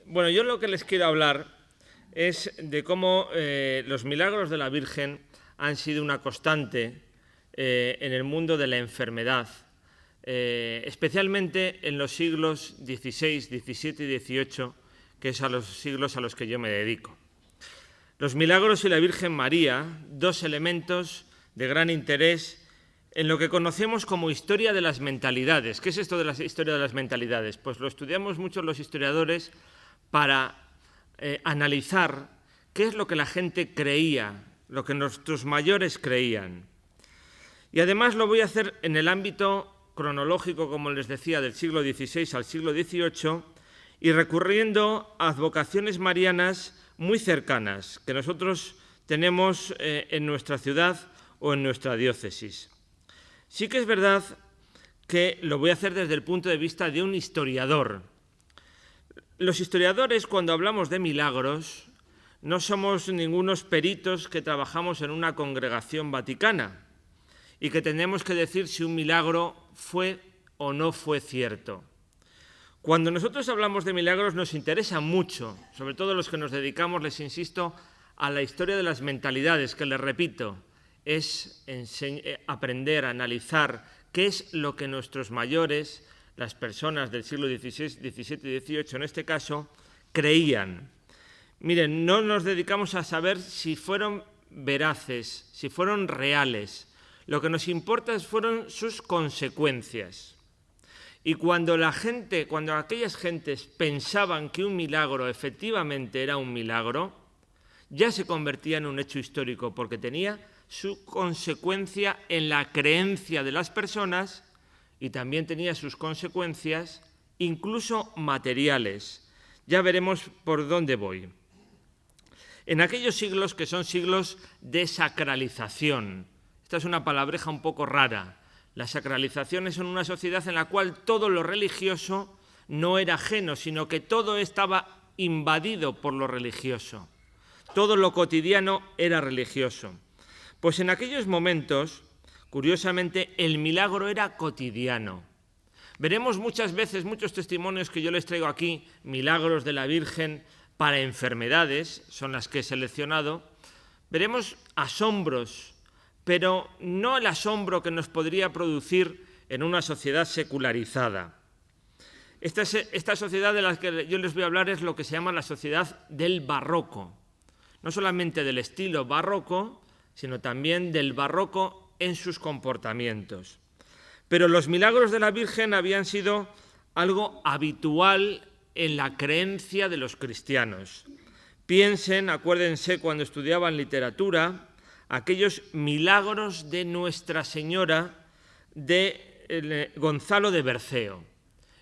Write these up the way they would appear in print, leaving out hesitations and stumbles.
Bueno, yo lo que les quiero hablar es de cómo los milagros de la Virgen han sido una constante en el mundo de la enfermedad, especialmente en los siglos XVI, XVII y XVIII, que es a los siglos a los que yo me dedico. Los milagros y la Virgen María, dos elementos de gran interés en lo que conocemos como historia de las mentalidades. ¿Qué es esto de la historia de las mentalidades? Pues lo estudiamos mucho los historiadores para analizar qué es lo que la gente creía, lo que nuestros mayores creían. Y además lo voy a hacer en el ámbito cronológico, como les decía, del siglo XVI al siglo XVIII, y recurriendo a advocaciones marianas muy cercanas que nosotros tenemos en nuestra ciudad o en nuestra diócesis. Sí que es verdad que lo voy a hacer desde el punto de vista de un historiador. Los historiadores, cuando hablamos de milagros, no somos ningunos peritos que trabajamos en una congregación vaticana y que tenemos que decir si un milagro fue o no fue cierto. Cuando nosotros hablamos de milagros nos interesa mucho, sobre todo los que nos dedicamos, les insisto, a la historia de las mentalidades, que les repito, es aprender a analizar qué es lo que nuestros mayores, las personas del siglo XVI, XVII y XVIII en este caso, creían. Miren, no nos dedicamos a saber si fueron veraces, si fueron reales. Lo que nos importa fueron sus consecuencias. Y cuando aquellas gentes pensaban que un milagro efectivamente era un milagro, ya se convertía en un hecho histórico porque tenía su consecuencia en la creencia de las personas y también tenía sus consecuencias incluso materiales. Ya veremos por dónde voy. En aquellos siglos que son siglos de sacralización, esta es una palabreja un poco rara. La sacralización es en una sociedad en la cual todo lo religioso no era ajeno, sino que todo estaba invadido por lo religioso. Todo lo cotidiano era religioso. Pues en aquellos momentos, curiosamente, el milagro era cotidiano. Veremos muchas veces, muchos testimonios que yo les traigo aquí, milagros de la Virgen para enfermedades, son las que he seleccionado. Veremos asombros, pero no el asombro que nos podría producir en una sociedad secularizada. Esta sociedad de la que yo les voy a hablar es lo que se llama la sociedad del barroco. No solamente del estilo barroco, sino también del barroco en sus comportamientos. Pero los milagros de la Virgen habían sido algo habitual en la creencia de los cristianos. Piensen, acuérdense cuando estudiaban literatura, aquellos milagros de Nuestra Señora de Gonzalo de Berceo,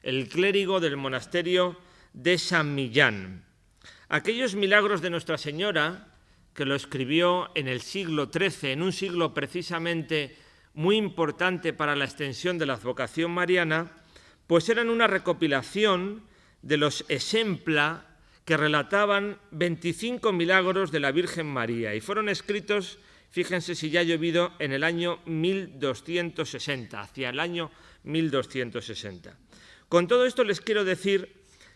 el clérigo del monasterio de San Millán. Aquellos milagros de Nuestra Señora, que lo escribió en el siglo XIII, en un siglo precisamente muy importante para la extensión de la advocación mariana, pues eran una recopilación de los exempla que relataban 25 milagros de la Virgen María y fueron escritos, fíjense si ya ha llovido, en el año 1260, hacia el año 1260. Con todo esto les quiero decir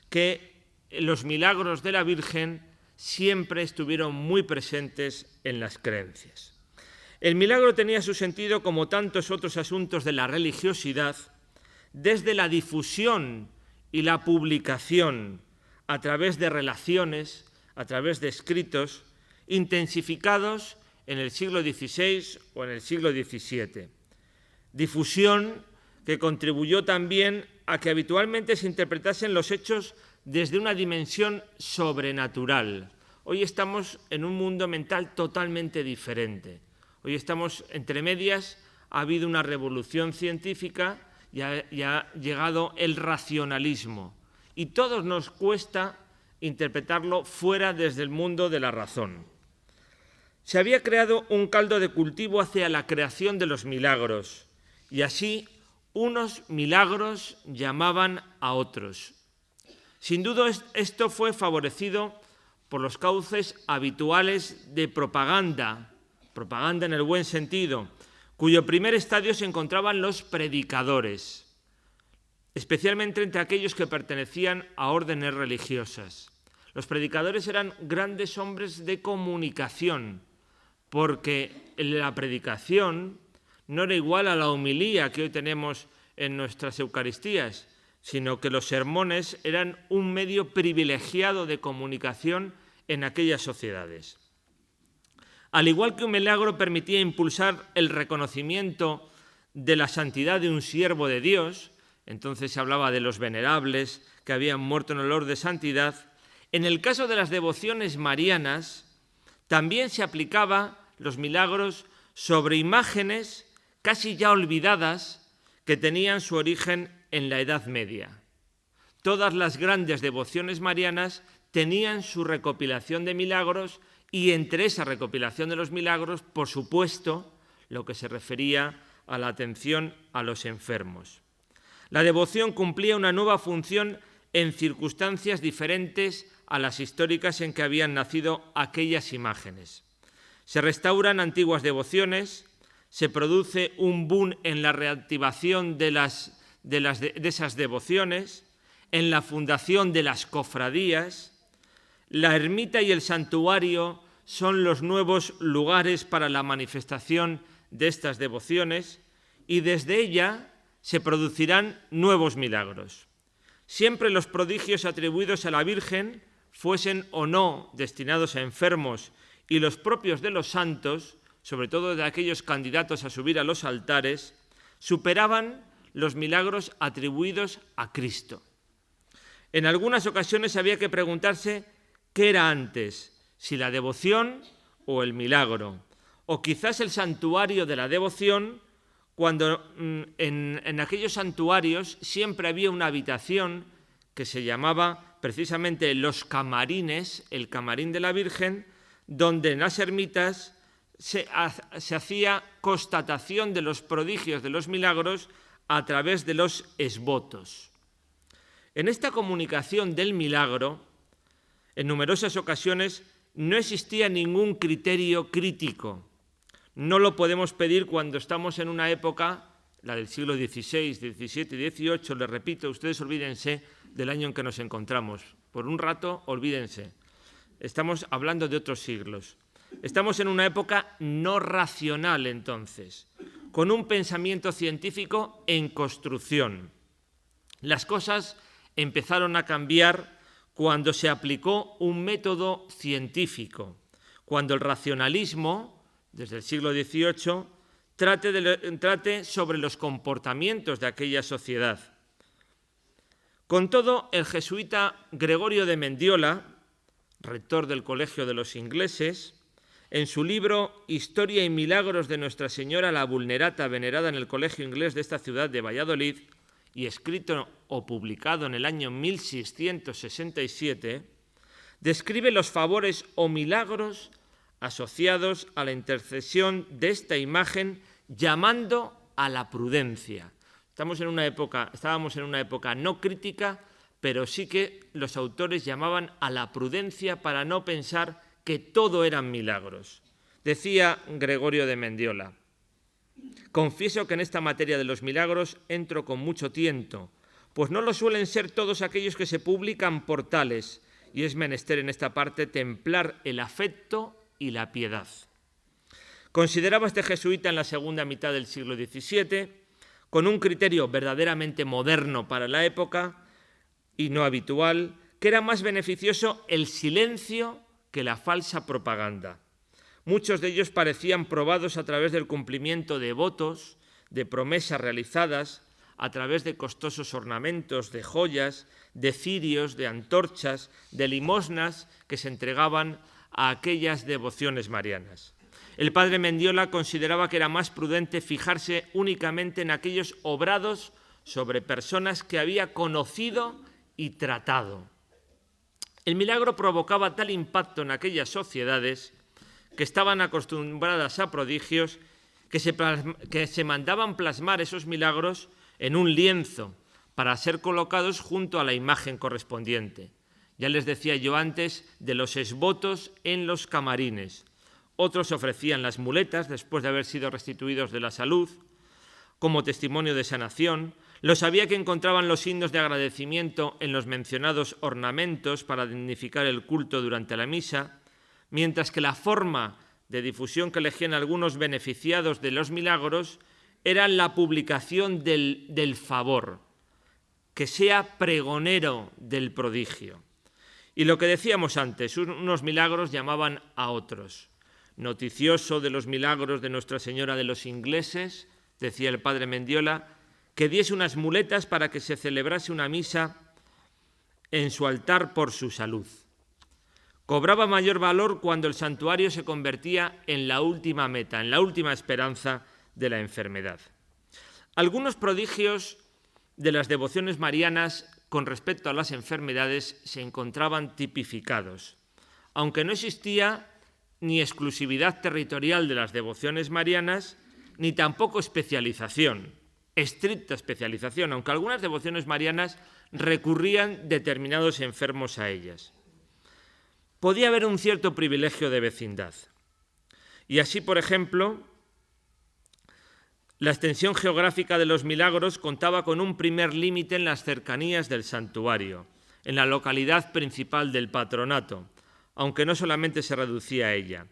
que los milagros de la Virgen siempre estuvieron muy presentes en las creencias. El milagro tenía su sentido, como tantos otros asuntos de la religiosidad, desde la difusión y la publicación a través de relaciones, a través de escritos, intensificados en el siglo XVI o en el siglo XVII. Difusión que contribuyó también a que habitualmente se interpretasen los hechos desde una dimensión sobrenatural. Hoy estamos en un mundo mental totalmente diferente. Hoy estamos entre medias, ha habido una revolución científica y ha llegado el racionalismo. Y todos nos cuesta interpretarlo fuera desde el mundo de la razón. Se había creado un caldo de cultivo hacia la creación de los milagros, y así unos milagros llamaban a otros. Sin duda esto fue favorecido por los cauces habituales de propaganda en el buen sentido, cuyo primer estadio se encontraban los predicadores, especialmente entre aquellos que pertenecían a órdenes religiosas. Los predicadores eran grandes hombres de comunicación, porque la predicación no era igual a la homilía que hoy tenemos en nuestras Eucaristías, sino que los sermones eran un medio privilegiado de comunicación en aquellas sociedades. Al igual que un milagro permitía impulsar el reconocimiento de la santidad de un siervo de Dios, entonces se hablaba de los venerables que habían muerto en olor de santidad, en el caso de las devociones marianas también se aplicaba los milagros sobre imágenes casi ya olvidadas que tenían su origen en la Edad Media. Todas las grandes devociones marianas tenían su recopilación de milagros y entre esa recopilación de los milagros, por supuesto, lo que se refería a la atención a los enfermos. La devoción cumplía una nueva función en circunstancias diferentes a las históricas en que habían nacido aquellas imágenes. Se restauran antiguas devociones, se produce un boom en la reactivación de esas devociones, en la fundación de las cofradías. La ermita y el santuario son los nuevos lugares para la manifestación de estas devociones y desde ella se producirán nuevos milagros. Siempre los prodigios atribuidos a la Virgen, fuesen o no destinados a enfermos, y los propios de los santos, sobre todo de aquellos candidatos a subir a los altares, superaban los milagros atribuidos a Cristo. En algunas ocasiones había que preguntarse qué era antes, si la devoción o el milagro, o quizás el santuario de la devoción, cuando en aquellos santuarios siempre había una habitación que se llamaba precisamente los camarines, el camarín de la Virgen, donde en las ermitas se hacía constatación de los prodigios, de los milagros, a través de los esvotos. En esta comunicación del milagro, en numerosas ocasiones, no existía ningún criterio crítico. No lo podemos pedir cuando estamos en una época, la del siglo XVI, XVII y XVIII, les repito, ustedes olvídense del año en que nos encontramos. Por un rato, olvídense. Estamos hablando de otros siglos. Estamos en una época no racional, entonces, con un pensamiento científico en construcción. Las cosas empezaron a cambiar cuando se aplicó un método científico, cuando el racionalismo, desde el siglo XVIII, trate sobre los comportamientos de aquella sociedad. Con todo, el jesuita Gregorio de Mendiola, rector del Colegio de los Ingleses, en su libro Historia y Milagros de Nuestra Señora la Vulnerata, venerada en el Colegio Inglés de esta ciudad de Valladolid, y escrito o publicado en el año 1667, describe los favores o milagros asociados a la intercesión de esta imagen, llamando a la prudencia. Estábamos en una época no crítica, pero sí que los autores llamaban a la prudencia para no pensar que todo eran milagros. Decía Gregorio de Mendiola: confieso que en esta materia de los milagros entro con mucho tiento, pues no lo suelen ser todos aquellos que se publican por tales, y es menester en esta parte templar el afecto y la piedad. Consideraba este jesuita en la segunda mitad del siglo XVII, con un criterio verdaderamente moderno para la época y no habitual, que era más beneficioso el silencio que la falsa propaganda. Muchos de ellos parecían probados a través del cumplimiento de votos, de promesas realizadas, a través de costosos ornamentos, de joyas, de cirios, de antorchas, de limosnas que se entregaban a aquellas devociones marianas. El padre Mendiola consideraba que era más prudente fijarse únicamente en aquellos obrados sobre personas que había conocido y tratado. El milagro provocaba tal impacto en aquellas sociedades que estaban acostumbradas a prodigios que se mandaban plasmar esos milagros en un lienzo para ser colocados junto a la imagen correspondiente. Ya les decía yo antes de los esvotos en los camarines. Otros ofrecían las muletas después de haber sido restituidos de la salud como testimonio de sanación. Lo sabía que encontraban los signos de agradecimiento en los mencionados ornamentos para dignificar el culto durante la misa, mientras que la forma de difusión que elegían algunos beneficiados de los milagros era la publicación del favor, que sea pregonero del prodigio. Y lo que decíamos antes, unos milagros llamaban a otros. Noticioso de los milagros de Nuestra Señora de los Ingleses, decía el padre Mendiola, que diese unas muletas para que se celebrase una misa en su altar por su salud. Cobraba mayor valor cuando el santuario se convertía en la última meta, en la última esperanza de la enfermedad. Algunos prodigios de las devociones marianas con respecto a las enfermedades se encontraban tipificados. Aunque no existía ni exclusividad territorial de las devociones marianas, ni tampoco especialización, estricta especialización, aunque algunas devociones marianas recurrían determinados enfermos a ellas. Podía haber un cierto privilegio de vecindad. Y así, por ejemplo, la extensión geográfica de los milagros contaba con un primer límite en las cercanías del santuario, en la localidad principal del patronato, aunque no solamente se reducía a ella.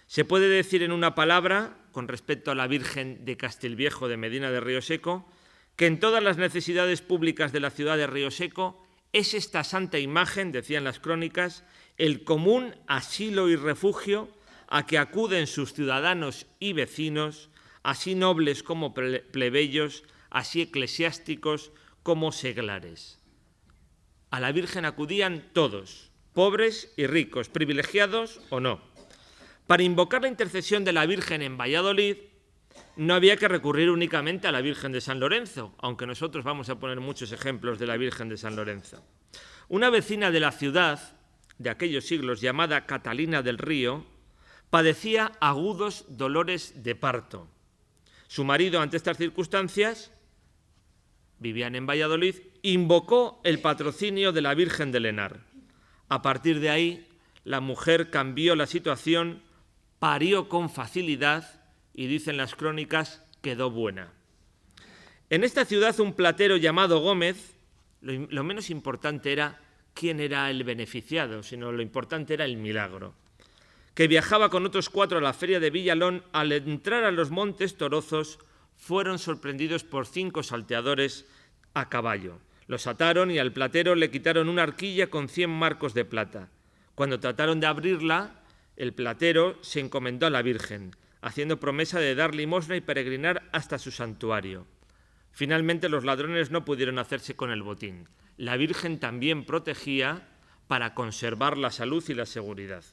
Se puede decir en una palabra, con respecto a la Virgen de Castilviejo de Medina de Rioseco, que en todas las necesidades públicas de la ciudad de Rioseco es esta santa imagen, decían las crónicas, el común asilo y refugio a que acuden sus ciudadanos y vecinos, así nobles como plebeyos, así eclesiásticos como seglares. A la Virgen acudían todos, pobres y ricos, privilegiados o no. Para invocar la intercesión de la Virgen en Valladolid no había que recurrir únicamente a la Virgen de San Lorenzo, aunque nosotros vamos a poner muchos ejemplos de la Virgen de San Lorenzo. Una vecina de la ciudad de aquellos siglos, llamada Catalina del Río, padecía agudos dolores de parto. Su marido, ante estas circunstancias, vivían en Valladolid, invocó el patrocinio de la Virgen del Henar. A partir de ahí, la mujer cambió la situación, parió con facilidad y, dicen las crónicas, quedó buena. En esta ciudad, un platero llamado Gómez, lo menos importante era quién era el beneficiado, sino lo importante era el milagro, que viajaba con otros 4 a la feria de Villalón, al entrar a los Montes Torozos, fueron sorprendidos por 5 salteadores a caballo. Los ataron y al platero le quitaron una arquilla con 100 marcos de plata. Cuando trataron de abrirla, el platero se encomendó a la Virgen, haciendo promesa de dar limosna y peregrinar hasta su santuario. Finalmente los ladrones no pudieron hacerse con el botín. La Virgen también protegía para conservar la salud y la seguridad.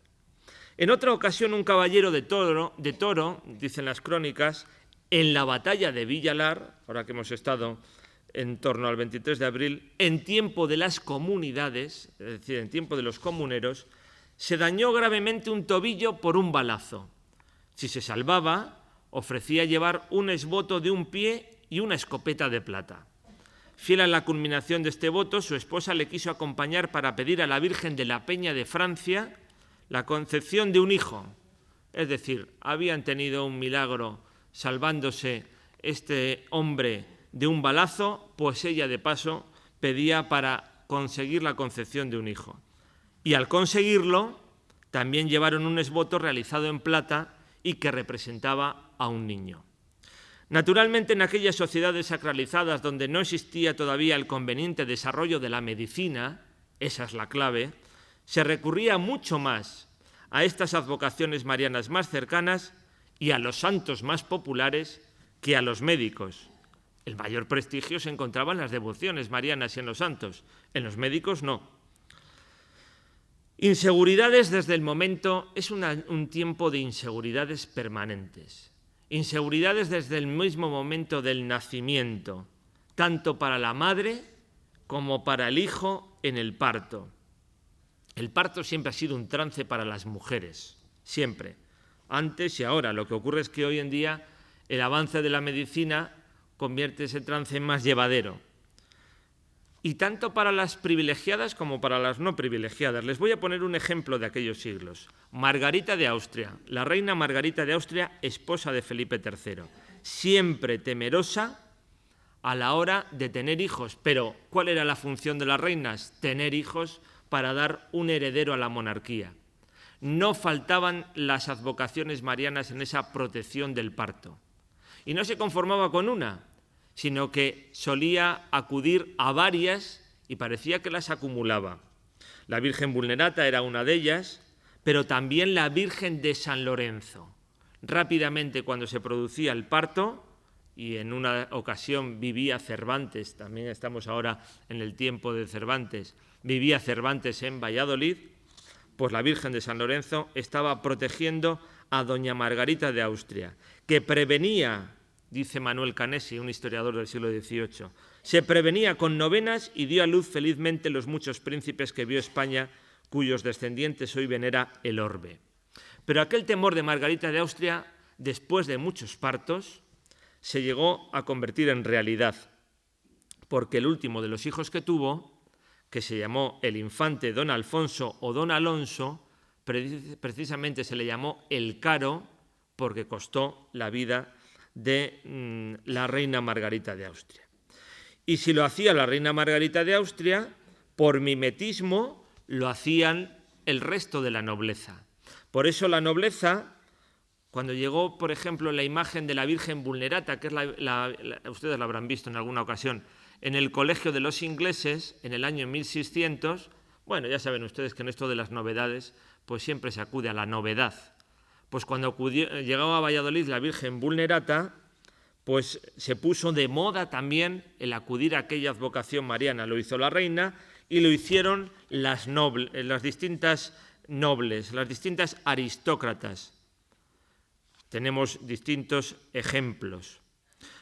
En otra ocasión, un caballero de toro, dicen las crónicas, en la batalla de Villalar, ahora que hemos estado en torno al 23 de abril, en tiempo de las comunidades, es decir, en tiempo de los comuneros, se dañó gravemente un tobillo por un balazo. Si se salvaba, ofrecía llevar un esboto de un pie y una escopeta de plata. Fiel a la culminación de este voto, su esposa le quiso acompañar para pedir a la Virgen de la Peña de Francia la concepción de un hijo. Es decir, habían tenido un milagro salvándose este hombre de un balazo, pues ella de paso pedía para conseguir la concepción de un hijo. Y al conseguirlo, también llevaron un esboto realizado en plata y que representaba a un niño. Naturalmente, en aquellas sociedades sacralizadas donde no existía todavía el conveniente desarrollo de la medicina, esa es la clave, se recurría mucho más a estas advocaciones marianas más cercanas y a los santos más populares que a los médicos. El mayor prestigio se encontraba en las devociones marianas y en los santos, en los médicos no. Inseguridades desde el momento, es un tiempo de inseguridades permanentes. Inseguridades desde el mismo momento del nacimiento, tanto para la madre como para el hijo en el parto. El parto siempre ha sido un trance para las mujeres, siempre, antes y ahora. Lo que ocurre es que hoy en día el avance de la medicina convierte ese trance en más llevadero. Y tanto para las privilegiadas como para las no privilegiadas. Les voy a poner un ejemplo de aquellos siglos. Margarita de Austria, la reina Margarita de Austria, esposa de Felipe III, siempre temerosa, a la hora de tener hijos. Pero, ¿cuál era la función de las reinas? Tener hijos para dar un heredero a la monarquía. No faltaban las advocaciones marianas en esa protección del parto. Y no se conformaba con una, sino que solía acudir a varias y parecía que las acumulaba. La Virgen Vulnerata era una de ellas, pero también la Virgen de San Lorenzo. Rápidamente, cuando se producía el parto, y en una ocasión vivía Cervantes, también estamos ahora en el tiempo de Cervantes, vivía Cervantes en Valladolid, pues la Virgen de San Lorenzo estaba protegiendo a doña Margarita de Austria, que prevenía, dice Manuel Canesi, un historiador del siglo XVIII, se prevenía con novenas y dio a luz felizmente los muchos príncipes que vio España, cuyos descendientes hoy venera el orbe. Pero aquel temor de Margarita de Austria, después de muchos partos, se llegó a convertir en realidad, porque el último de los hijos que tuvo, que se llamó el infante don Alfonso o don Alonso, precisamente se le llamó el Caro, porque costó la vida de la reina Margarita de Austria. Y si lo hacía la reina Margarita de Austria, por mimetismo lo hacían el resto de la nobleza. Por eso la nobleza, cuando llegó, por ejemplo, la imagen de la Virgen Vulnerata, que es ustedes la habrán visto en alguna ocasión, en el Colegio de los Ingleses, en el año 1600, bueno, ya saben ustedes que en esto de las novedades, pues siempre se acude a la novedad. Pues cuando llegaba a Valladolid la Virgen Vulnerata, pues se puso de moda también el acudir a aquella advocación mariana. Lo hizo la reina y lo hicieron las distintas nobles, las distintas aristócratas. Tenemos distintos ejemplos.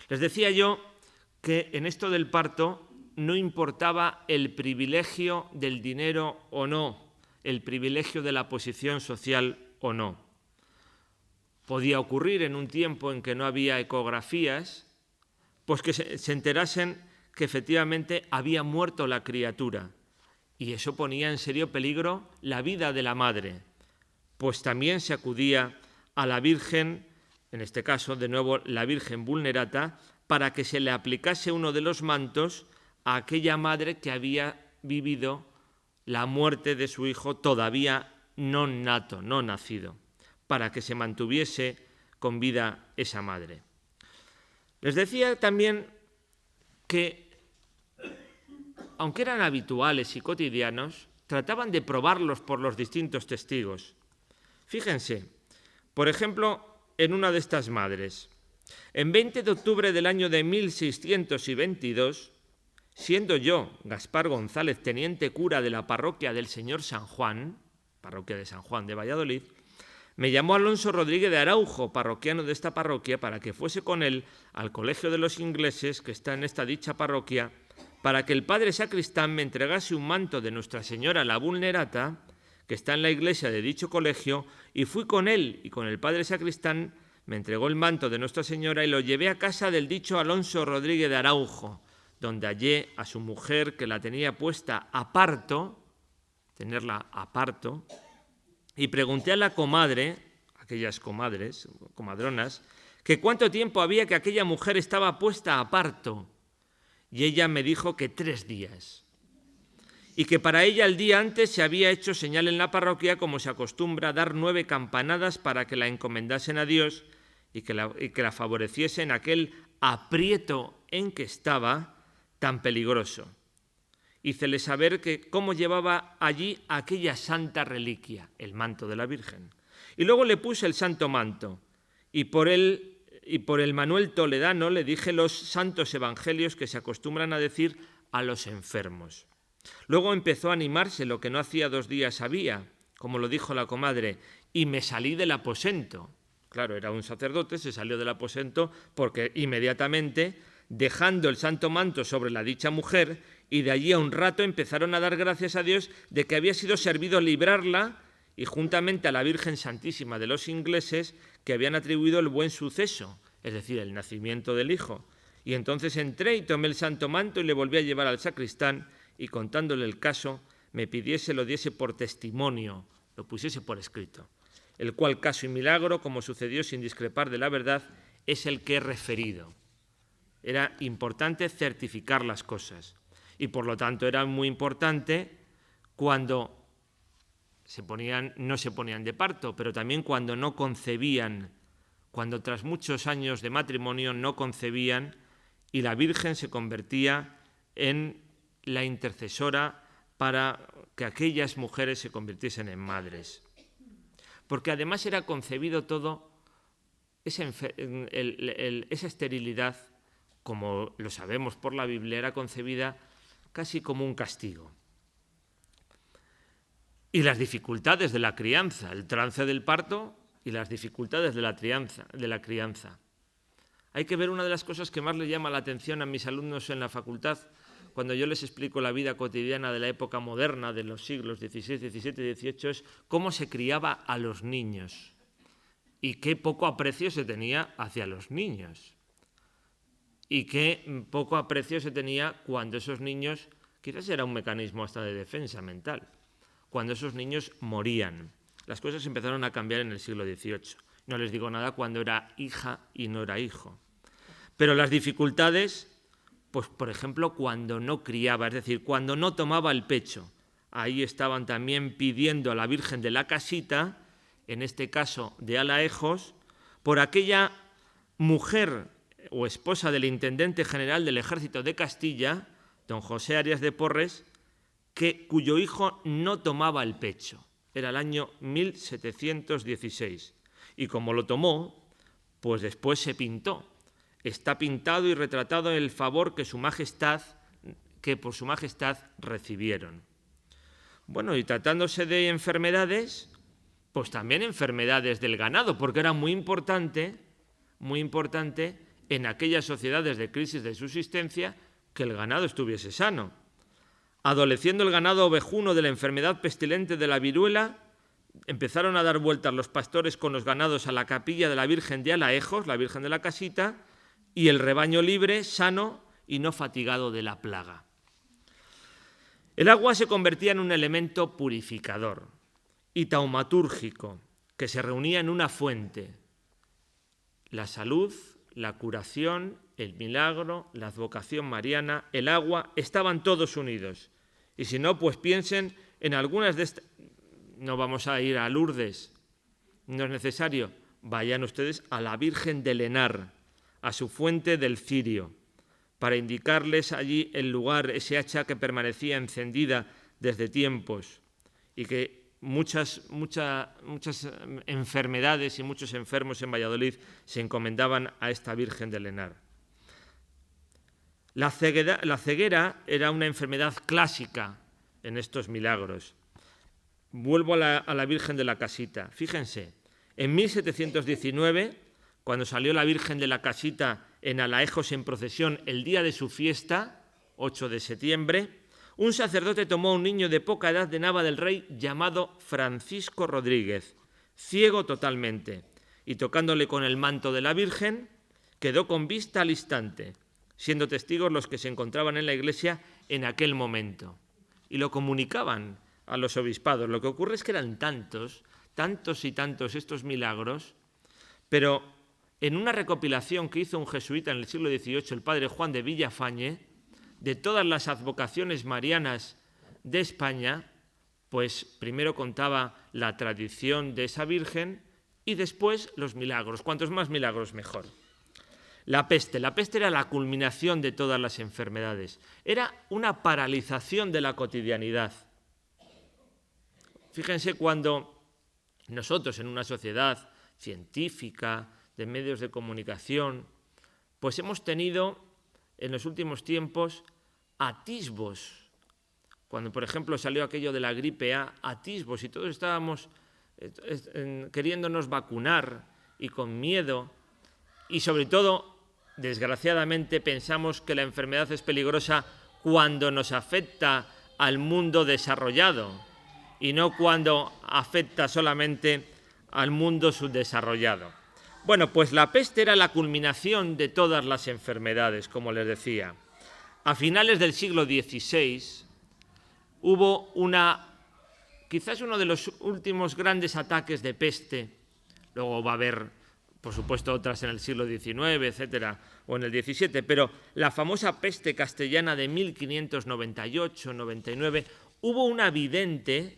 Les decía yo que en esto del parto no importaba el privilegio del dinero o no, el privilegio de la posición social o no. Podía ocurrir en un tiempo en que no había ecografías, pues que se enterasen que efectivamente había muerto la criatura, y eso ponía en serio peligro la vida de la madre, pues también se acudía a la Virgen, en este caso de nuevo la Virgen Vulnerata, para que se le aplicase uno de los mantos a aquella madre que había vivido la muerte de su hijo todavía no nato, no nacido, para que se mantuviese con vida esa madre. Les decía también que, aunque eran habituales y cotidianos, trataban de probarlos por los distintos testigos. Fíjense, por ejemplo, en una de estas madres. En 20 de octubre del año de 1622, siendo yo, Gaspar González, teniente cura de la parroquia del Señor San Juan, parroquia de San Juan de Valladolid, me llamó Alonso Rodríguez de Araujo, parroquiano de esta parroquia, para que fuese con él al Colegio de los Ingleses, que está en esta dicha parroquia, para que el padre sacristán me entregase un manto de Nuestra Señora la Vulnerata, que está en la iglesia de dicho colegio, y fui con él y con el padre sacristán, me entregó el manto de Nuestra Señora y lo llevé a casa del dicho Alonso Rodríguez de Araujo, donde hallé a su mujer que la tenía puesta a parto, tenerla a parto, y pregunté a la comadre, aquellas comadres, comadronas, que cuánto tiempo había que aquella mujer estaba puesta a parto, y ella me dijo que 3 días. Y que para ella el día antes se había hecho señal en la parroquia, como se acostumbra, dar 9 campanadas para que la encomendasen a Dios y que la favoreciese en aquel aprieto en que estaba tan peligroso. Hícele saber que cómo llevaba allí aquella santa reliquia, el manto de la Virgen. Y luego le puse el santo manto, y por el Manuel Toledano le dije los santos evangelios que se acostumbran a decir a los enfermos. Luego empezó a animarse lo que no hacía 2 días había, como lo dijo la comadre, y me salí del aposento. Claro, era un sacerdote, se salió del aposento porque inmediatamente, dejando el santo manto sobre la dicha mujer, y de allí a un rato empezaron a dar gracias a Dios de que había sido servido librarla, y juntamente a la Virgen Santísima de los Ingleses, que habían atribuido el buen suceso, es decir, el nacimiento del hijo. Y entonces entré y tomé el santo manto y le volví a llevar al sacristán, y contándole el caso, me pidiese lo diese por testimonio, lo pusiese por escrito, el cual caso y milagro, como sucedió sin discrepar de la verdad, es el que he referido. Era importante certificar las cosas y, por lo tanto, era muy importante cuando no se ponían de parto, pero también cuando no concebían, cuando tras muchos años de matrimonio no concebían y la Virgen se convertía en la intercesora para que aquellas mujeres se convirtiesen en madres. Porque además era concebido todo, esa esterilidad, como lo sabemos por la Biblia, era concebida casi como un castigo. Y las dificultades de la crianza, el trance del parto y las dificultades de la crianza. Hay que ver una de las cosas que más le llama la atención a mis alumnos en la facultad, cuando yo les explico la vida cotidiana de la época moderna, de los siglos XVI, XVII y XVIII, es cómo se criaba a los niños y qué poco aprecio se tenía hacia los niños. Y qué poco aprecio se tenía cuando esos niños, quizás era un mecanismo hasta de defensa mental, cuando esos niños morían. Las cosas empezaron a cambiar en el siglo XVIII. No les digo nada cuando era hija y no era hijo. Pero las dificultades, pues por ejemplo, cuando no criaba, es decir, cuando no tomaba el pecho. Ahí estaban también pidiendo a la Virgen de la Casita, en este caso de Alaejos, por aquella mujer o esposa del intendente general del ejército de Castilla, don José Arias de Porres, cuyo hijo no tomaba el pecho. Era el año 1716. Y como lo tomó, pues después se pintó. Está pintado y retratado en el favor que por su majestad recibieron. Bueno, y tratándose de enfermedades, pues también enfermedades del ganado, porque era muy importante en aquellas sociedades de crisis de subsistencia que el ganado estuviese sano. Adoleciendo el ganado ovejuno de la enfermedad pestilente de la viruela, empezaron a dar vueltas los pastores con los ganados a la capilla de la Virgen de Alaejos, la Virgen de la Casita, y el rebaño libre, sano y no fatigado de la plaga. El agua se convertía en un elemento purificador y taumatúrgico que se reunía en una fuente. La salud, la curación, el milagro, la advocación mariana, el agua, estaban todos unidos. Y si no, pues piensen en algunas de estas. No vamos a ir a Lourdes, no es necesario. Vayan ustedes a la Virgen del Henar, a su fuente del cirio, para indicarles allí el lugar, ese hacha que permanecía encendida desde tiempos y que muchas enfermedades y muchos enfermos en Valladolid se encomendaban a esta Virgen del Henar. La ceguera era una enfermedad clásica en estos milagros. Vuelvo a la Virgen de la Casita. Fíjense, en 1719, cuando salió la Virgen de la Casita en Alaejos en procesión el día de su fiesta, 8 de septiembre, un sacerdote tomó a un niño de poca edad de Nava del Rey llamado Francisco Rodríguez, ciego totalmente, y tocándole con el manto de la Virgen, quedó con vista al instante, siendo testigos los que se encontraban en la iglesia en aquel momento. Y lo comunicaban a los obispados. Lo que ocurre es que eran tantos y tantos estos milagros, pero en una recopilación que hizo un jesuita en el siglo XVIII, el padre Juan de Villafañe, de todas las advocaciones marianas de España, pues primero contaba la tradición de esa Virgen y después los milagros. Cuantos más milagros, mejor. La peste era la culminación de todas las enfermedades. Era una paralización de la cotidianidad. Fíjense cuando nosotros en una sociedad científica, de medios de comunicación, pues hemos tenido en los últimos tiempos atisbos. Cuando, por ejemplo, salió aquello de la gripe A, atisbos, y todos estábamos queriéndonos vacunar y con miedo, y sobre todo, desgraciadamente, pensamos que la enfermedad es peligrosa cuando nos afecta al mundo desarrollado y no cuando afecta solamente al mundo subdesarrollado. Bueno, pues la peste era la culminación de todas las enfermedades, como les decía. A finales del siglo XVI hubo quizás uno de los últimos grandes ataques de peste. Luego va a haber por supuesto otras en el siglo XIX, etcétera, o en el XVII, pero la famosa peste castellana de 1598-99, hubo una vidente,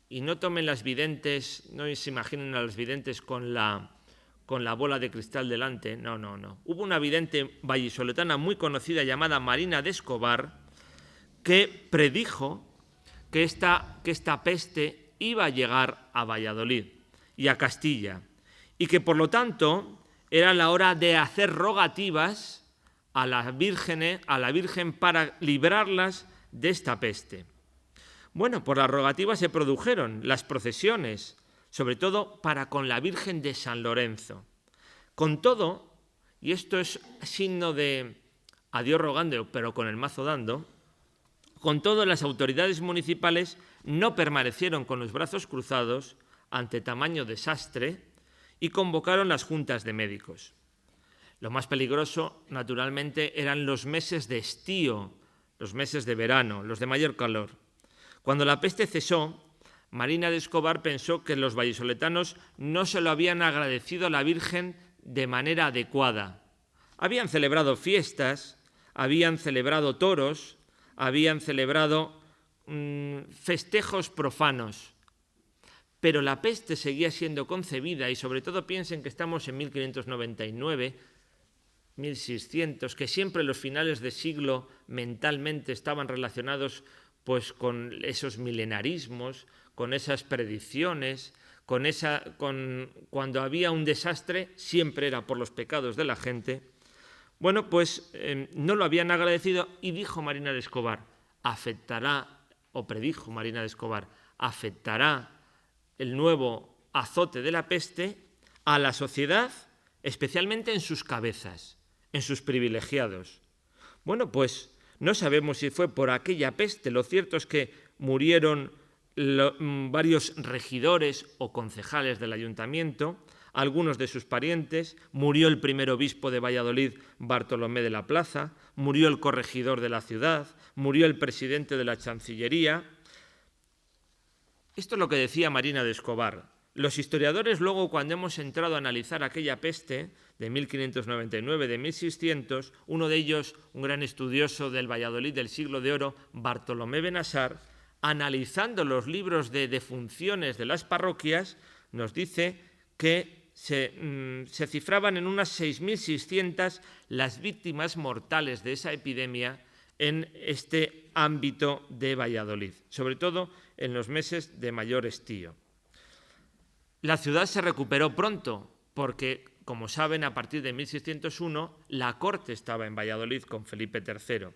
y no tomen las videntes, no se imaginen a los videntes con la bola de cristal delante, no. Hubo una vidente vallisoletana muy conocida llamada Marina de Escobar que predijo que esta peste iba a llegar a Valladolid y a Castilla y que por lo tanto era la hora de hacer rogativas a la Virgen para librarlas de esta peste. Bueno, por las rogativas se produjeron las procesiones, sobre todo para con la Virgen de San Lorenzo. Con todo, y esto es signo de a Dios rogando, pero con el mazo dando, con todo, las autoridades municipales no permanecieron con los brazos cruzados ante tamaño desastre y convocaron las juntas de médicos. Lo más peligroso, naturalmente, eran los meses de estío, los meses de verano, los de mayor calor. Cuando la peste cesó, Marina de Escobar pensó que los vallisoletanos no se lo habían agradecido a la Virgen de manera adecuada. Habían celebrado fiestas, habían celebrado toros, habían celebrado festejos profanos, pero la peste seguía siendo concebida, y sobre todo piensen que estamos en 1599, 1600, que siempre los finales de siglo mentalmente estaban relacionados pues con esos milenarismos, con esas predicciones, cuando había un desastre siempre era por los pecados de la gente. Bueno, pues no lo habían agradecido y dijo Marina de Escobar, predijo Marina de Escobar, afectará el nuevo azote de la peste a la sociedad, especialmente en sus cabezas, en sus privilegiados. Bueno, pues no sabemos si fue por aquella peste, lo cierto es que murieron varios regidores o concejales del ayuntamiento, algunos de sus parientes, murió el primer obispo de Valladolid, Bartolomé de la Plaza, murió el corregidor de la ciudad, murió el presidente de la Chancillería. Esto es lo que decía Marina de Escobar. Los historiadores luego, cuando hemos entrado a analizar aquella peste de 1599, de 1600, uno de ellos, un gran estudioso del Valladolid del siglo de oro, Bartolomé Benassar, analizando los libros de defunciones de las parroquias, nos dice que se cifraban en unas 6.600 las víctimas mortales de esa epidemia en este ámbito de Valladolid, sobre todo en los meses de mayor estío. La ciudad se recuperó pronto porque, como saben, a partir de 1601 la corte estaba en Valladolid con Felipe III.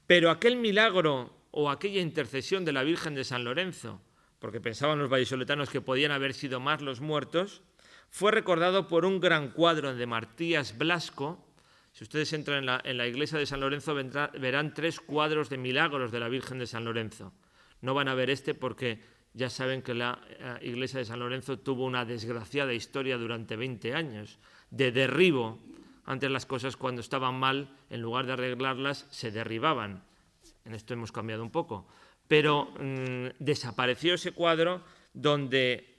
Pero aquel milagro o aquella intercesión de la Virgen de San Lorenzo, porque pensaban los vallisoletanos que podían haber sido más los muertos, fue recordado por un gran cuadro de Matías Blasco. Si ustedes entran en la iglesia de San Lorenzo verán 3 cuadros de milagros de la Virgen de San Lorenzo. No van a ver este porque ya saben que la iglesia de San Lorenzo tuvo una desgraciada historia durante 20 años de derribo. Antes las cosas, cuando estaban mal, en lugar de arreglarlas, se derribaban. En esto hemos cambiado un poco. Pero desapareció ese cuadro donde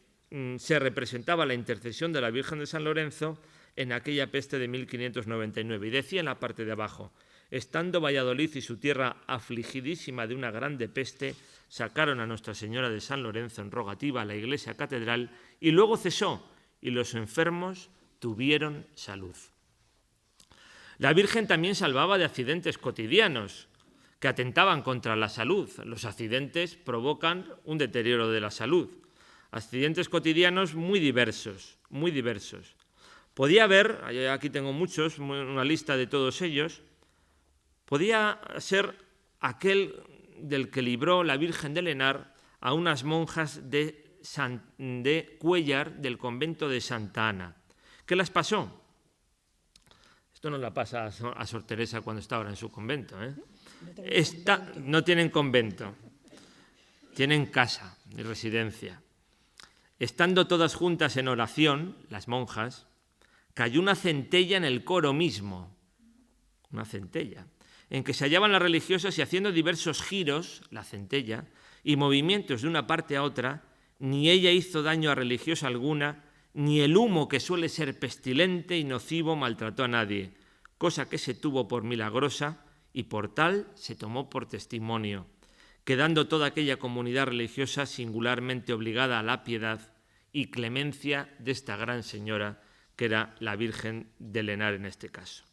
se representaba la intercesión de la Virgen de San Lorenzo en aquella peste de 1599. Y decía en la parte de abajo: estando Valladolid y su tierra afligidísima de una grande peste, sacaron a Nuestra Señora de San Lorenzo en rogativa a la iglesia catedral, y luego cesó, y los enfermos tuvieron salud. La Virgen también salvaba de accidentes cotidianos que atentaban contra la salud. Los accidentes provocan un deterioro de la salud. Accidentes cotidianos muy diversos, muy diversos. Podía haber, aquí tengo muchos, una lista de todos ellos, podía ser aquel del que libró la Virgen de Lenar a unas monjas de Cuéllar del convento de Santa Ana. ¿Qué las pasó? Esto no la pasa a Sor Teresa cuando está ahora en su convento. No tienen convento, tienen casa y residencia. Estando todas juntas en oración, las monjas, cayó una centella en el coro mismo, una centella, en que se hallaban las religiosas, y haciendo diversos giros, la centella, y movimientos de una parte a otra, ni ella hizo daño a religiosa alguna, ni el humo, que suele ser pestilente y nocivo, maltrató a nadie, cosa que se tuvo por milagrosa y por tal se tomó por testimonio, quedando toda aquella comunidad religiosa singularmente obligada a la piedad y clemencia de esta gran señora, que era la Virgen del Henar en este caso.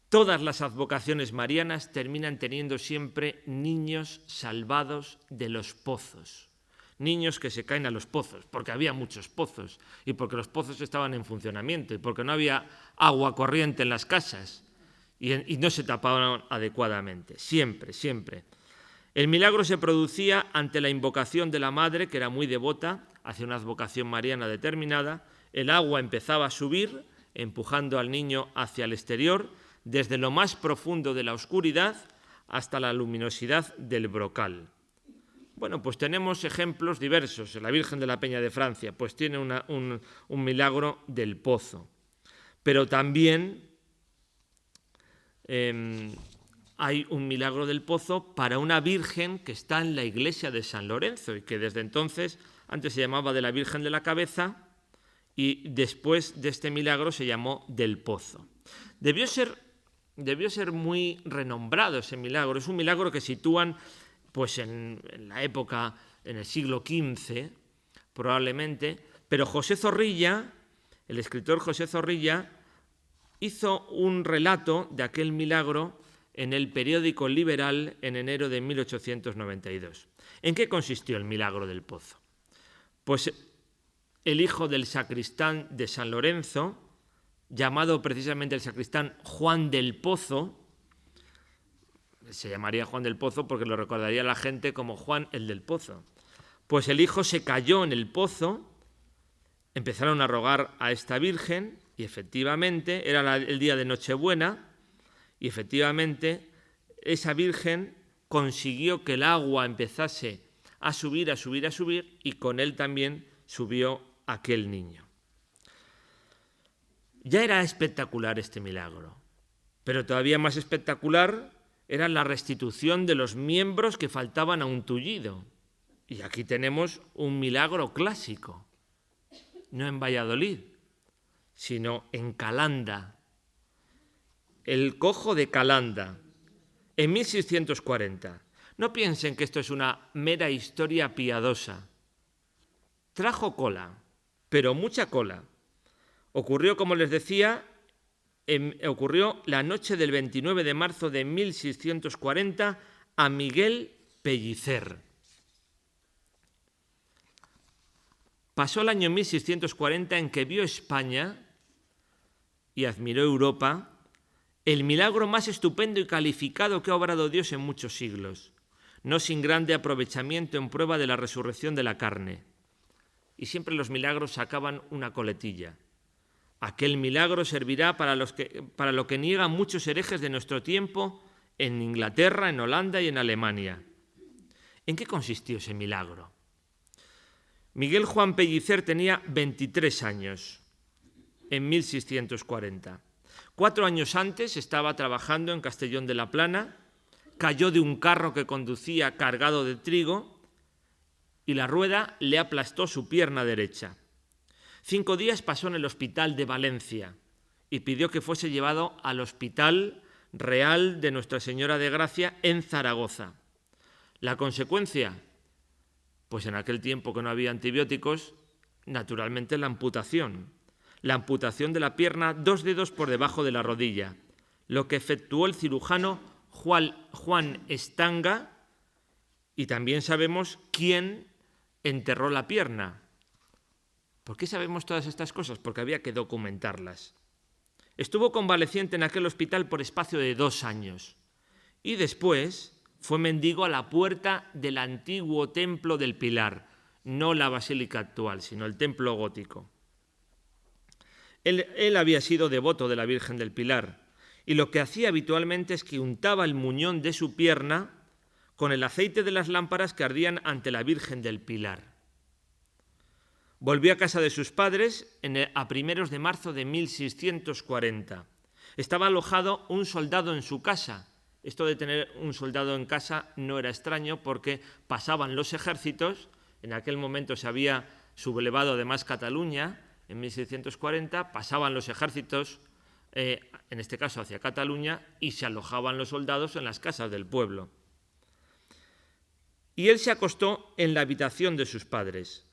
Todas las advocaciones marianas terminan teniendo siempre niños salvados de los pozos, niños que se caen a los pozos, porque había muchos pozos y porque los pozos estaban en funcionamiento y porque no había agua corriente en las casas y no se tapaban adecuadamente, siempre, siempre. El milagro se producía ante la invocación de la madre, que era muy devota hacia una advocación mariana determinada. El agua empezaba a subir, empujando al niño hacia el exterior, desde lo más profundo de la oscuridad hasta la luminosidad del brocal. Bueno, pues tenemos ejemplos diversos. La Virgen de la Peña de Francia pues tiene un milagro del pozo. Pero también hay un milagro del pozo para una Virgen que está en la iglesia de San Lorenzo y que desde entonces, antes se llamaba de la Virgen de la Cabeza y después de este milagro se llamó del pozo. Debió ser muy renombrado ese milagro. Es un milagro que sitúan pues en la época, en el siglo XV, probablemente, pero José Zorrilla, el escritor José Zorrilla, hizo un relato de aquel milagro en el periódico Liberal en enero de 1892. ¿En qué consistió el milagro del pozo? Pues el hijo del sacristán de San Lorenzo, llamado precisamente el sacristán Juan del Pozo, se llamaría Juan del Pozo porque lo recordaría la gente como Juan el del Pozo, pues el hijo se cayó en el pozo, empezaron a rogar a esta Virgen y efectivamente era el día de Nochebuena y efectivamente esa Virgen consiguió que el agua empezase a subir, a subir, a subir y con él también subió aquel niño. Ya era espectacular este milagro, pero todavía más espectacular era la restitución de los miembros que faltaban a un tullido. Y aquí tenemos un milagro clásico, no en Valladolid, sino en Calanda, el cojo de Calanda, en 1640. No piensen que esto es una mera historia piadosa. Trajo cola, pero mucha cola. Ocurrió, como les decía, ocurrió la noche del 29 de marzo de 1640 a Miguel Pellicer. Pasó el año 1640 en que vio España y admiró Europa el milagro más estupendo y calificado que ha obrado Dios en muchos siglos, no sin grande aprovechamiento en prueba de la resurrección de la carne. Y siempre los milagros sacaban una coletilla. Aquel milagro servirá para lo que niegan muchos herejes de nuestro tiempo en Inglaterra, en Holanda y en Alemania. ¿En qué consistió ese milagro? Miguel Juan Pellicer tenía 23 años en 1640. 4 años antes estaba trabajando en Castellón de la Plana, cayó de un carro que conducía cargado de trigo y la rueda le aplastó su pierna derecha. 5 días pasó en el hospital de Valencia y pidió que fuese llevado al Hospital Real de Nuestra Señora de Gracia en Zaragoza. ¿La consecuencia? Pues en aquel tiempo que no había antibióticos, naturalmente la amputación de la pierna 2 dedos por debajo de la rodilla, lo que efectuó el cirujano Juan Estanga, y también sabemos quién enterró la pierna. ¿Por qué sabemos todas estas cosas? Porque había que documentarlas. Estuvo convaleciente en aquel hospital por espacio de 2 años y después fue mendigo a la puerta del antiguo templo del Pilar, no la basílica actual, sino el templo gótico. Él había sido devoto de la Virgen del Pilar y lo que hacía habitualmente es que untaba el muñón de su pierna con el aceite de las lámparas que ardían ante la Virgen del Pilar. Volvió a casa de sus padres a primeros de marzo de 1640. Estaba alojado un soldado en su casa. Esto de tener un soldado en casa no era extraño porque pasaban los ejércitos, en aquel momento se había sublevado además Cataluña, en 1640, pasaban los ejércitos, en este caso hacia Cataluña, y se alojaban los soldados en las casas del pueblo. Y él se acostó en la habitación de sus padres.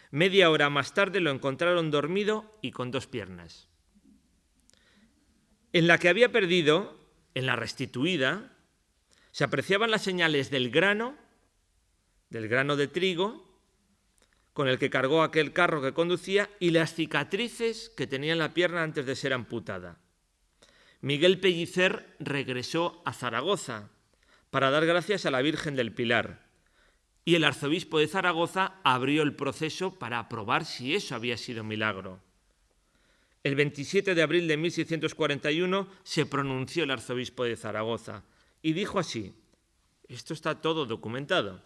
Media hora más tarde lo encontraron dormido y con 2 piernas. En la que había perdido, en la restituida, se apreciaban las señales del grano de trigo, con el que cargó aquel carro que conducía, y las cicatrices que tenía en la pierna antes de ser amputada. Miguel Pellicer regresó a Zaragoza para dar gracias a la Virgen del Pilar, y el arzobispo de Zaragoza abrió el proceso para aprobar si eso había sido milagro. El 27 de abril de 1641 se pronunció el arzobispo de Zaragoza y dijo así: esto está todo documentado.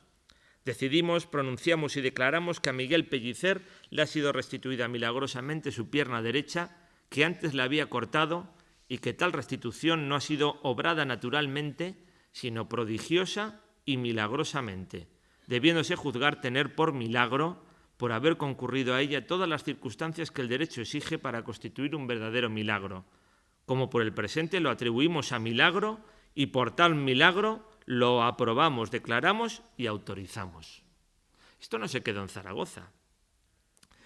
Decidimos, pronunciamos y declaramos que a Miguel Pellicer le ha sido restituida milagrosamente su pierna derecha, que antes le había cortado, y que tal restitución no ha sido obrada naturalmente, sino prodigiosa y milagrosamente, debiéndose juzgar tener por milagro, por haber concurrido a ella todas las circunstancias que el derecho exige para constituir un verdadero milagro. Como por el presente lo atribuimos a milagro, y por tal milagro lo aprobamos, declaramos y autorizamos. Esto no se quedó en Zaragoza.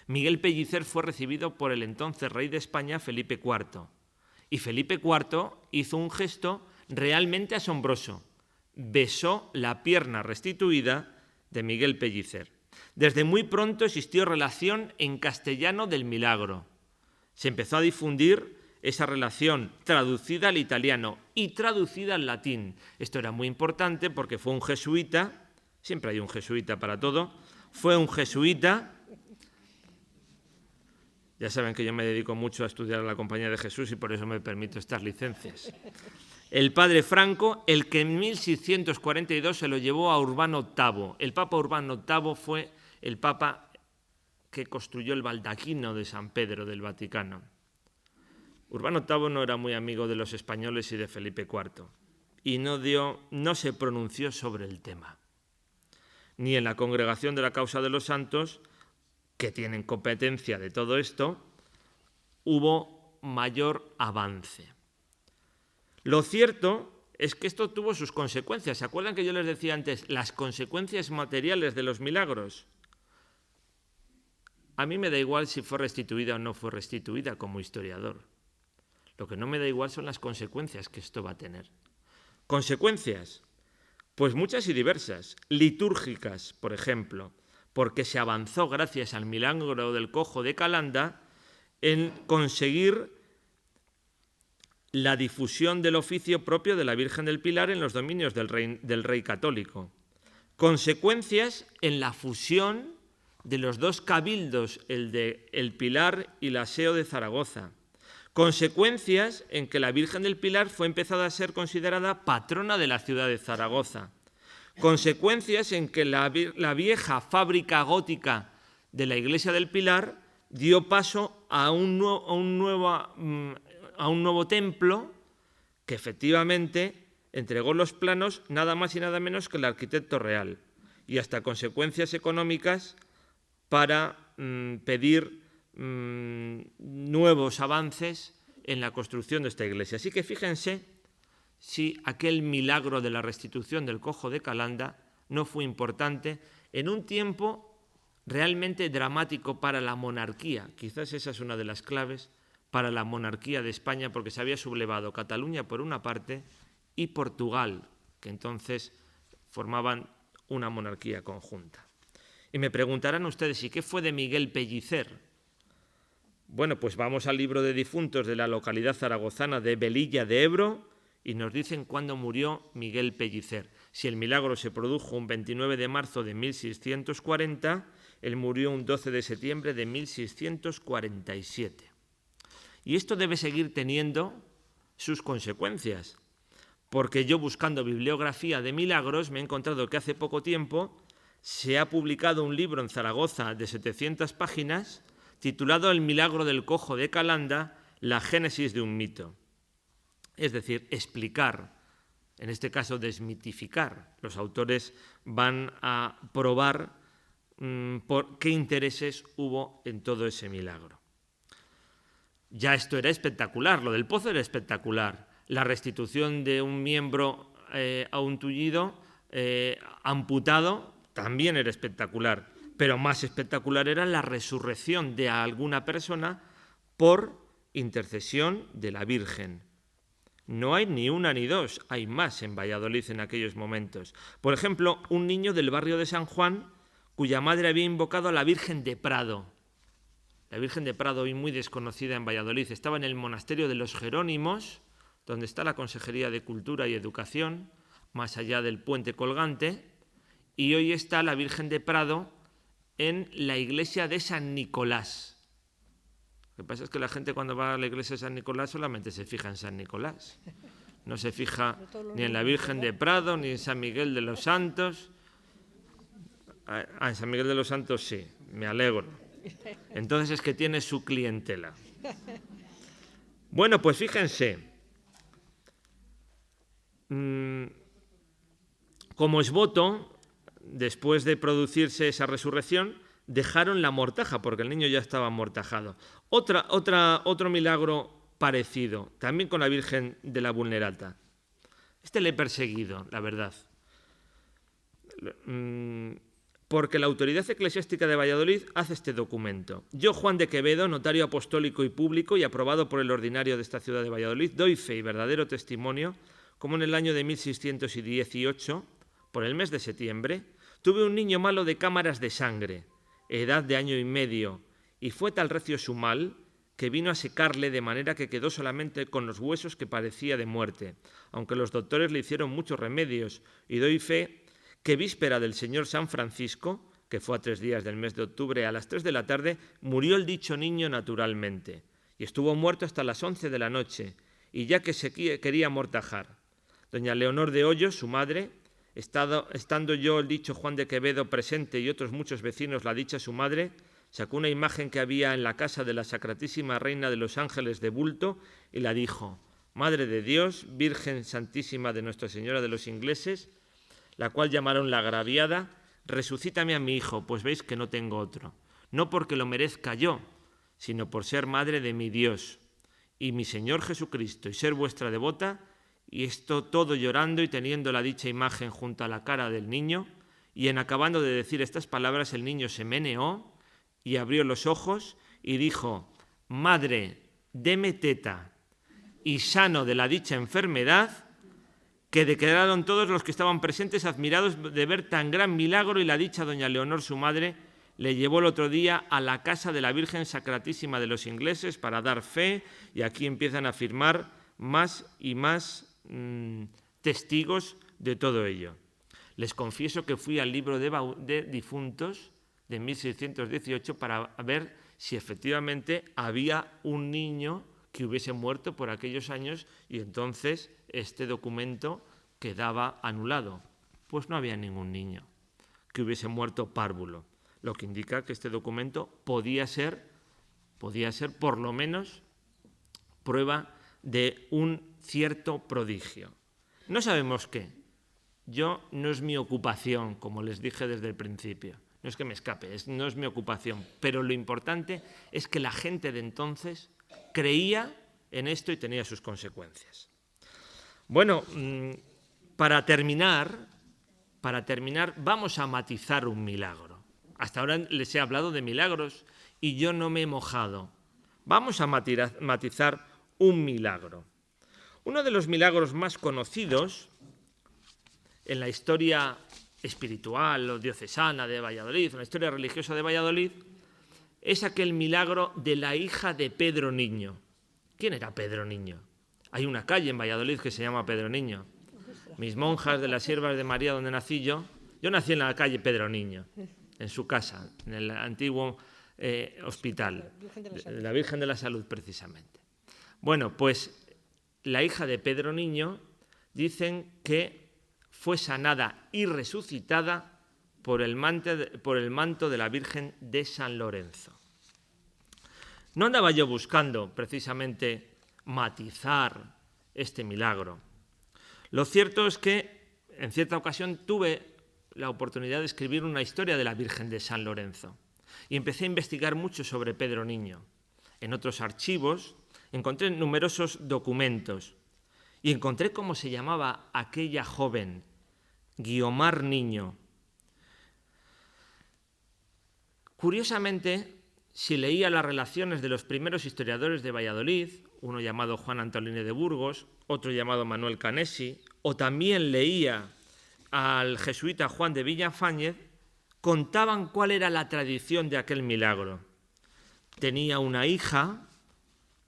Miguel Pellicer fue recibido por el entonces rey de España, Felipe IV. Y Felipe IV hizo un gesto realmente asombroso. Besó la pierna restituida de Miguel Pellicer. Desde muy pronto existió relación en castellano del milagro. Se empezó a difundir esa relación traducida al italiano y traducida al latín. Esto era muy importante porque fue un jesuita, siempre hay un jesuita para todo, fue un jesuita. Ya saben que yo me dedico mucho a estudiar a la Compañía de Jesús y por eso me permito estas licencias. El padre Franco, el que en 1642 se lo llevó a Urbano VIII. El Papa Urbano VIII fue el Papa que construyó el baldaquino de San Pedro del Vaticano. Urbano VIII no era muy amigo de los españoles y de Felipe IV, y no se pronunció sobre el tema. Ni en la Congregación de la Causa de los Santos, que tienen competencia de todo esto, hubo mayor avance. Lo cierto es que esto tuvo sus consecuencias. ¿Se acuerdan que yo les decía antes las consecuencias materiales de los milagros? A mí me da igual si fue restituida o no fue restituida como historiador. Lo que no me da igual son las consecuencias que esto va a tener. ¿Consecuencias? Pues muchas y diversas. Litúrgicas, por ejemplo, porque se avanzó gracias al milagro del cojo de Calanda en conseguir la difusión del oficio propio de la Virgen del Pilar en los dominios del rey católico. Consecuencias en la fusión de los 2 cabildos, el de El Pilar y la SEO de Zaragoza. Consecuencias en que la Virgen del Pilar fue empezada a ser considerada patrona de la ciudad de Zaragoza. Consecuencias en que la vieja fábrica gótica de la iglesia del Pilar dio paso a un nuevo templo que efectivamente entregó los planos nada más y nada menos que el arquitecto real, y hasta consecuencias económicas para pedir nuevos avances en la construcción de esta iglesia. Así que fíjense si aquel milagro de la restitución del cojo de Calanda no fue importante en un tiempo realmente dramático para la monarquía. Quizás esa es una de las claves para la monarquía de España, porque se había sublevado Cataluña por una parte y Portugal, que entonces formaban una monarquía conjunta. Y me preguntarán ustedes, ¿y qué fue de Miguel Pellicer? Bueno, pues vamos al libro de difuntos de la localidad zaragozana de Velilla de Ebro y nos dicen cuándo murió Miguel Pellicer. Si el milagro se produjo un 29 de marzo de 1640, él murió un 12 de septiembre de 1647. Y esto debe seguir teniendo sus consecuencias, porque yo buscando bibliografía de milagros me he encontrado que hace poco tiempo se ha publicado un libro en Zaragoza de 700 páginas titulado El milagro del cojo de Calanda, la génesis de un mito. Es decir, explicar, en este caso desmitificar. Los autores van a probar por qué intereses hubo en todo ese milagro. Ya esto era espectacular, lo del pozo era espectacular. La restitución de un miembro a un tullido amputado también era espectacular, pero más espectacular era la resurrección de alguna persona por intercesión de la Virgen. No hay ni una ni dos, hay más en Valladolid en aquellos momentos. Por ejemplo, un niño del barrio de San Juan, cuya madre había invocado a la Virgen de Prado. La Virgen de Prado, hoy muy desconocida en Valladolid, estaba en el monasterio de los Jerónimos, donde está la Consejería de Cultura y Educación, más allá del puente colgante, y hoy está la Virgen de Prado en la iglesia de San Nicolás. Lo que pasa es que la gente cuando va a la iglesia de San Nicolás solamente se fija en San Nicolás. No se fija ni en la Virgen de Prado, ni en San Miguel de los Santos. En San Miguel de los Santos sí, me alegro. Entonces es que tiene su clientela. Bueno, pues fíjense. Como esboto, después de producirse esa resurrección, dejaron la mortaja, porque el niño ya estaba amortajado. Otro milagro parecido, también con la Virgen de la Vulnerata. Este le he perseguido, la verdad. Porque la autoridad eclesiástica de Valladolid hace este documento. Yo, Juan de Quevedo, notario apostólico y público y aprobado por el ordinario de esta ciudad de Valladolid, doy fe y verdadero testimonio, como en el año de 1618, por el mes de septiembre, tuve un niño malo de cámaras de sangre, edad de 1 año y medio, y fue tal recio su mal que vino a secarle de manera que quedó solamente con los huesos que parecía de muerte, aunque los doctores le hicieron muchos remedios, y doy fe que víspera del señor San Francisco, que fue a 3 días del mes de octubre, a las 3 de la tarde, murió el dicho niño naturalmente, y estuvo muerto hasta las 11 de la noche, y ya que se quería amortajar. Doña Leonor de Hoyos, su madre, estando yo, el dicho Juan de Quevedo, presente y otros muchos vecinos, la dicha su madre, sacó una imagen que había en la casa de la Sacratísima Reina de los Ángeles de bulto y la dijo: Madre de Dios, Virgen Santísima de Nuestra Señora de los Ingleses, la cual llamaron la agraviada, resucítame a mi hijo, pues veis que no tengo otro, no porque lo merezca yo, sino por ser madre de mi Dios y mi Señor Jesucristo y ser vuestra devota. Y esto todo llorando y teniendo la dicha imagen junto a la cara del niño, y en acabando de decir estas palabras el niño se meneó y abrió los ojos y dijo: Madre, deme teta, y sano de la dicha enfermedad, que quedaron todos los que estaban presentes admirados de ver tan gran milagro, y la dicha doña Leonor, su madre, le llevó el otro día a la casa de la Virgen Sacratísima de los Ingleses para dar fe, y aquí empiezan a afirmar más y más testigos de todo ello. Les confieso que fui al libro de difuntos de 1618 para ver si efectivamente había un niño que hubiese muerto por aquellos años, y entonces este documento quedaba anulado. Pues no había ningún niño que hubiese muerto párvulo, lo que indica que este documento podía ser por lo menos prueba de un cierto prodigio. No sabemos qué. No es mi ocupación, como les dije desde el principio. No es que me escape, no es mi ocupación. Pero lo importante es que la gente de entonces creía en esto y tenía sus consecuencias. Bueno, para terminar, vamos a matizar un milagro. Hasta ahora les he hablado de milagros y yo no me he mojado. Vamos a matizar un milagro. Uno de los milagros más conocidos en la historia espiritual o diocesana de Valladolid, en la historia religiosa de Valladolid, es aquel milagro de la hija de Pedro Niño. ¿Quién era Pedro Niño? Hay una calle en Valladolid que se llama Pedro Niño. Mis monjas de las Siervas de María, donde nací yo nací en la calle Pedro Niño, en su casa, en el antiguo hospital de la Virgen de la Salud, precisamente. Bueno, pues la hija de Pedro Niño dicen que fue sanada y resucitada por el manto de la Virgen de San Lorenzo. No andaba yo buscando precisamente matizar este milagro. Lo cierto es que en cierta ocasión tuve la oportunidad de escribir una historia de la Virgen de San Lorenzo y empecé a investigar mucho sobre Pedro Niño. En otros archivos encontré numerosos documentos y encontré cómo se llamaba aquella joven, Guiomar Niño. Curiosamente, si leía las relaciones de los primeros historiadores de Valladolid, uno llamado Juan Antolín de Burgos, otro llamado Manuel Canesi, o también leía al jesuita Juan de Villafañez, contaban cuál era la tradición de aquel milagro. Tenía una hija,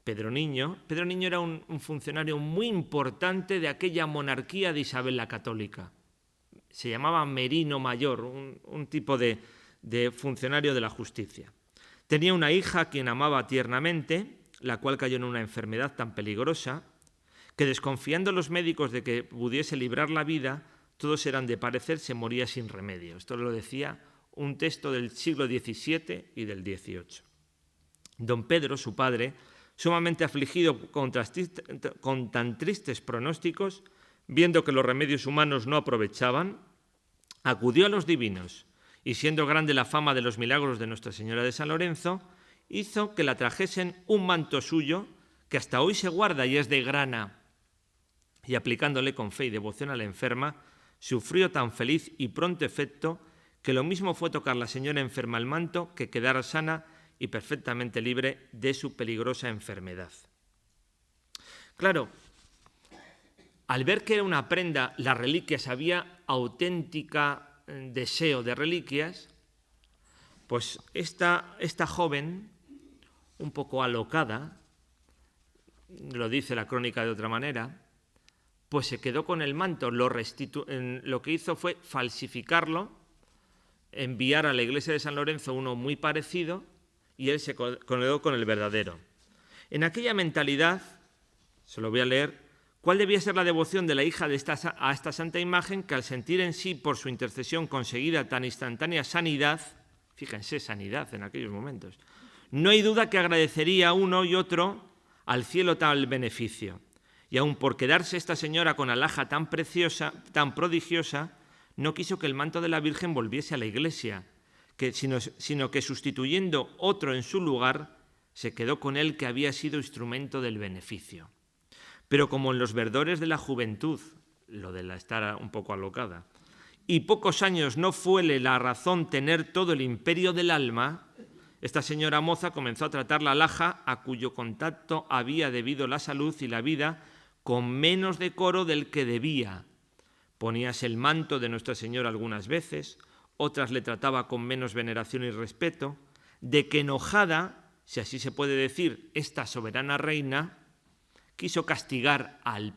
Pedro Niño. Pedro Niño era un funcionario muy importante de aquella monarquía de Isabel la Católica. Se llamaba Merino Mayor, un tipo de funcionario de la justicia. Tenía una hija a quien amaba tiernamente, la cual cayó en una enfermedad tan peligrosa que, desconfiando los médicos de que pudiese librar la vida, todos eran de parecer se moría sin remedio. Esto lo decía un texto del siglo XVII y del XVIII. Don Pedro, su padre, sumamente afligido con tan tristes pronósticos, viendo que los remedios humanos no aprovechaban, acudió a los divinos y, siendo grande la fama de los milagros de Nuestra Señora de San Lorenzo, hizo que la trajesen un manto suyo que hasta hoy se guarda y es de grana, y aplicándole con fe y devoción a la enferma, sufrió tan feliz y pronto efecto que lo mismo fue tocar la señora enferma el manto que quedar sana y perfectamente libre de su peligrosa enfermedad. Claro, al ver que era una prenda, las reliquias, había auténtica deseo de reliquias, pues esta joven, un poco alocada, lo dice la crónica de otra manera, pues se quedó con el manto, lo que hizo fue falsificarlo, enviar a la iglesia de San Lorenzo uno muy parecido y él se quedó con el verdadero. En aquella mentalidad, se lo voy a leer, ¿cuál debía ser la devoción de la hija a esta santa imagen que, al sentir en sí por su intercesión conseguida tan instantánea sanidad, fíjense, sanidad en aquellos momentos, no hay duda que agradecería uno y otro al cielo tal beneficio? Y aun por quedarse esta señora con alhaja tan preciosa, tan prodigiosa, no quiso que el manto de la Virgen volviese a la iglesia, sino que, sustituyendo otro en su lugar, se quedó con él que había sido instrumento del beneficio. Pero como en los verdores de la juventud, lo de la estar un poco alocada, y pocos años no fuele la razón tener todo el imperio del alma, esta señora moza comenzó a tratar la alhaja, a cuyo contacto había debido la salud y la vida, con menos decoro del que debía. Poníase el manto de Nuestra Señora algunas veces, otras le trataba con menos veneración y respeto, de que enojada, si así se puede decir, esta soberana reina, quiso castigar al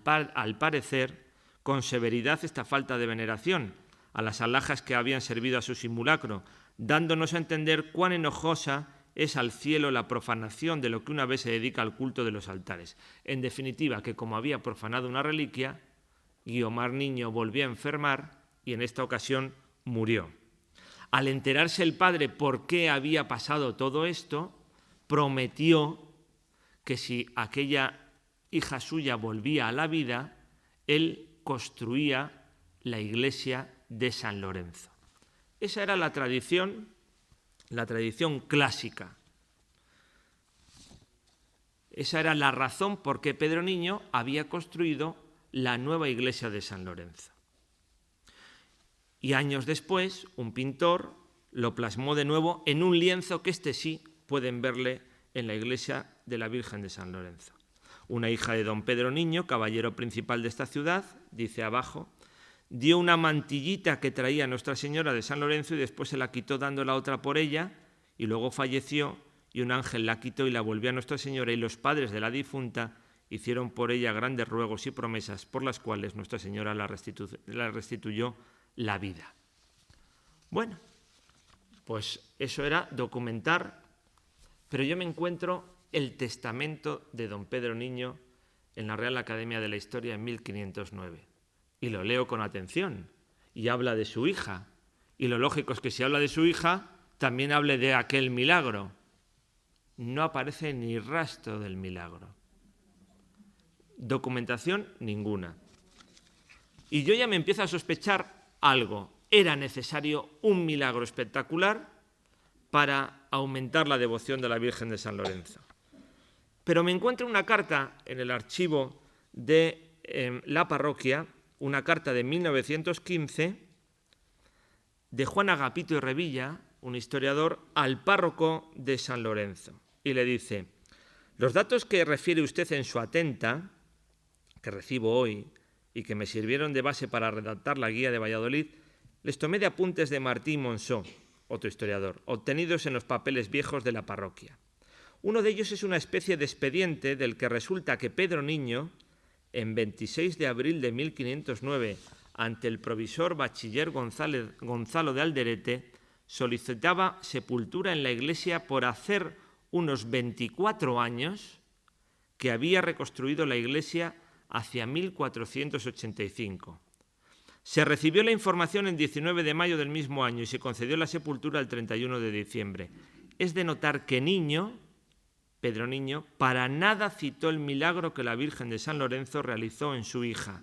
parecer con severidad esta falta de veneración a las alhajas que habían servido a su simulacro, dándonos a entender cuán enojosa es al cielo la profanación de lo que una vez se dedica al culto de los altares. En definitiva, que como había profanado una reliquia, Guiomar Niño volvió a enfermar y en esta ocasión murió. Al enterarse el padre por qué había pasado todo esto, prometió que si aquella hija suya volvía a la vida, él construía la iglesia de San Lorenzo. Esa era la tradición clásica. Esa era la razón por qué Pedro Niño había construido la nueva iglesia de San Lorenzo. Y años después, un pintor lo plasmó de nuevo en un lienzo que sí pueden verle en la iglesia de la Virgen de San Lorenzo. Una hija de don Pedro Niño, caballero principal de esta ciudad, dice abajo, dio una mantillita que traía Nuestra Señora de San Lorenzo y después se la quitó dando la otra por ella y luego falleció y un ángel la quitó y la volvió a Nuestra Señora y los padres de la difunta hicieron por ella grandes ruegos y promesas por las cuales Nuestra Señora la restituyó la vida. Bueno, pues eso era documentar, pero yo me encuentro el testamento de don Pedro Niño en la Real Academia de la Historia en 1509. Y lo leo con atención, y habla de su hija. Y lo lógico es que si habla de su hija, también hable de aquel milagro. No aparece ni rastro del milagro. Documentación ninguna. Y yo ya me empiezo a sospechar algo. Era necesario un milagro espectacular para aumentar la devoción de la Virgen de San Lorenzo. Pero me encuentro una carta en el archivo de la parroquia, una carta de 1915, de Juan Agapito y Revilla, un historiador, al párroco de San Lorenzo. Y le dice: los datos que refiere usted en su atenta, que recibo hoy y que me sirvieron de base para redactar la guía de Valladolid, les tomé de apuntes de Martín Monzó, otro historiador, obtenidos en los papeles viejos de la parroquia. Uno de ellos es una especie de expediente del que resulta que Pedro Niño, en 26 de abril de 1509, ante el provisor bachiller Gonzalo de Alderete, solicitaba sepultura en la iglesia por hacer unos 24 años que había reconstruido la iglesia hacia 1485. Se recibió la información el 19 de mayo del mismo año y se concedió la sepultura el 31 de diciembre. Es de notar que Niño, Pedro Niño, para nada citó el milagro que la Virgen de San Lorenzo realizó en su hija,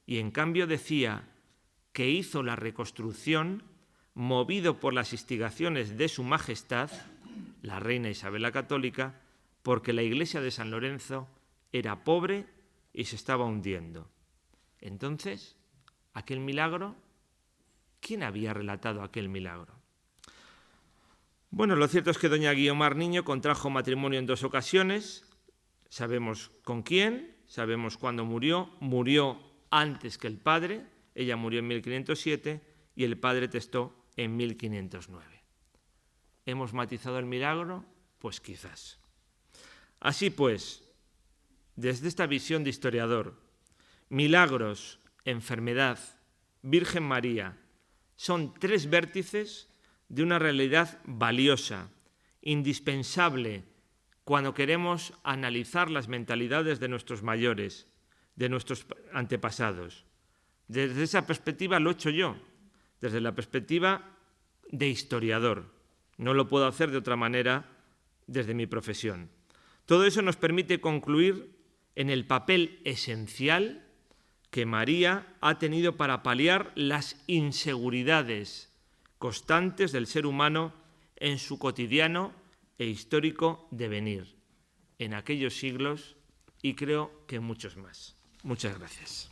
y en cambio decía que hizo la reconstrucción movido por las instigaciones de su majestad, la reina Isabel la Católica, porque la iglesia de San Lorenzo era pobre y se estaba hundiendo. Entonces, aquel milagro, ¿quién había relatado aquel milagro? Bueno, lo cierto es que doña Guiomar Niño contrajo matrimonio en 2 ocasiones, sabemos con quién, sabemos cuándo murió antes que el padre, ella murió en 1507 y el padre testó en 1509. ¿Hemos matizado el milagro? Pues quizás. Así pues, desde esta visión de historiador, milagros, enfermedad, Virgen María, son 3 vértices de una realidad valiosa, indispensable cuando queremos analizar las mentalidades de nuestros mayores, de nuestros antepasados. Desde esa perspectiva lo he hecho yo, desde la perspectiva de historiador. No lo puedo hacer de otra manera desde mi profesión. Todo eso nos permite concluir en el papel esencial que María ha tenido para paliar las inseguridades constantes del ser humano en su cotidiano e histórico devenir, en aquellos siglos y creo que muchos más. Muchas gracias.